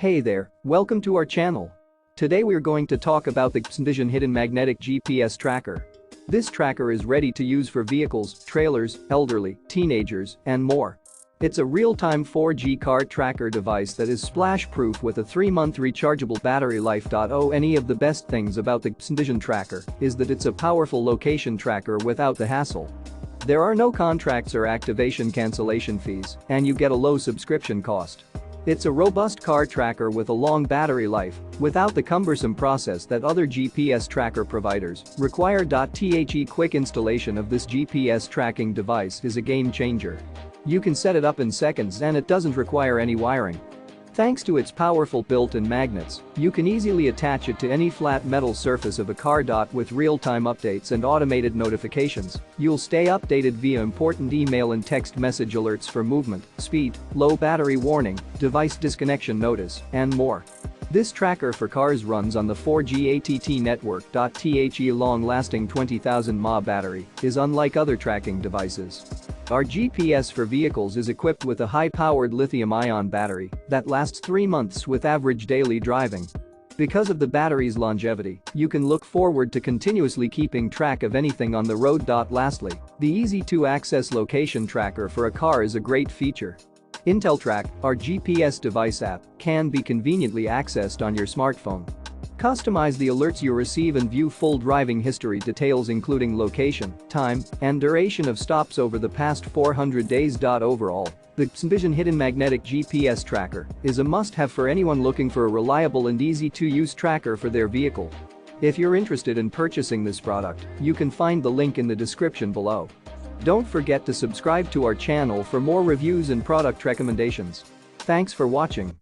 Hey there, welcome to our channel. Today we're going to talk about the XNVISION Hidden Magnetic GPS Tracker. This tracker is ready to use for vehicles, trailers, elderly, teenagers, and more. It's a real-time 4G car tracker device that is splash-proof with a 3-month rechargeable battery life. Any of the best things about the XNVISION tracker is that it's a powerful location tracker without the hassle. There are no contracts or activation cancellation fees, and you get a low subscription cost. It's a robust car tracker with a long battery life, without the cumbersome process that other GPS tracker providers require. The quick installation of this GPS tracking device is a game changer. You can set it up in seconds and it doesn't require any wiring. Thanks to its powerful built-in magnets, you can easily attach it to any flat metal surface of a car. With real-time updates and automated notifications, you'll stay updated via important email and text message alerts for movement, speed, low battery warning, device disconnection notice, and more. This tracker for cars runs on the 4G ATT network. The long-lasting 20,000 mAh battery is unlike other tracking devices. Our GPS for vehicles is equipped with a high-powered lithium-ion battery that lasts 3 months with average daily driving. Because of the battery's longevity, you can look forward to continuously keeping track of anything on the road. Lastly, the easy-to-access location tracker for a car is a great feature. IntelliTrack, our GPS device app, can be conveniently accessed on your smartphone. Customize the alerts you receive and view full driving history details including location, time, and duration of stops over the past 400 days. Overall, the XNVISION Hidden Magnetic GPS Tracker is a must-have for anyone looking for a reliable and easy-to-use tracker for their vehicle. If you're interested in purchasing this product, you can find the link in the description below. Don't forget to subscribe to our channel for more reviews and product recommendations. Thanks for watching.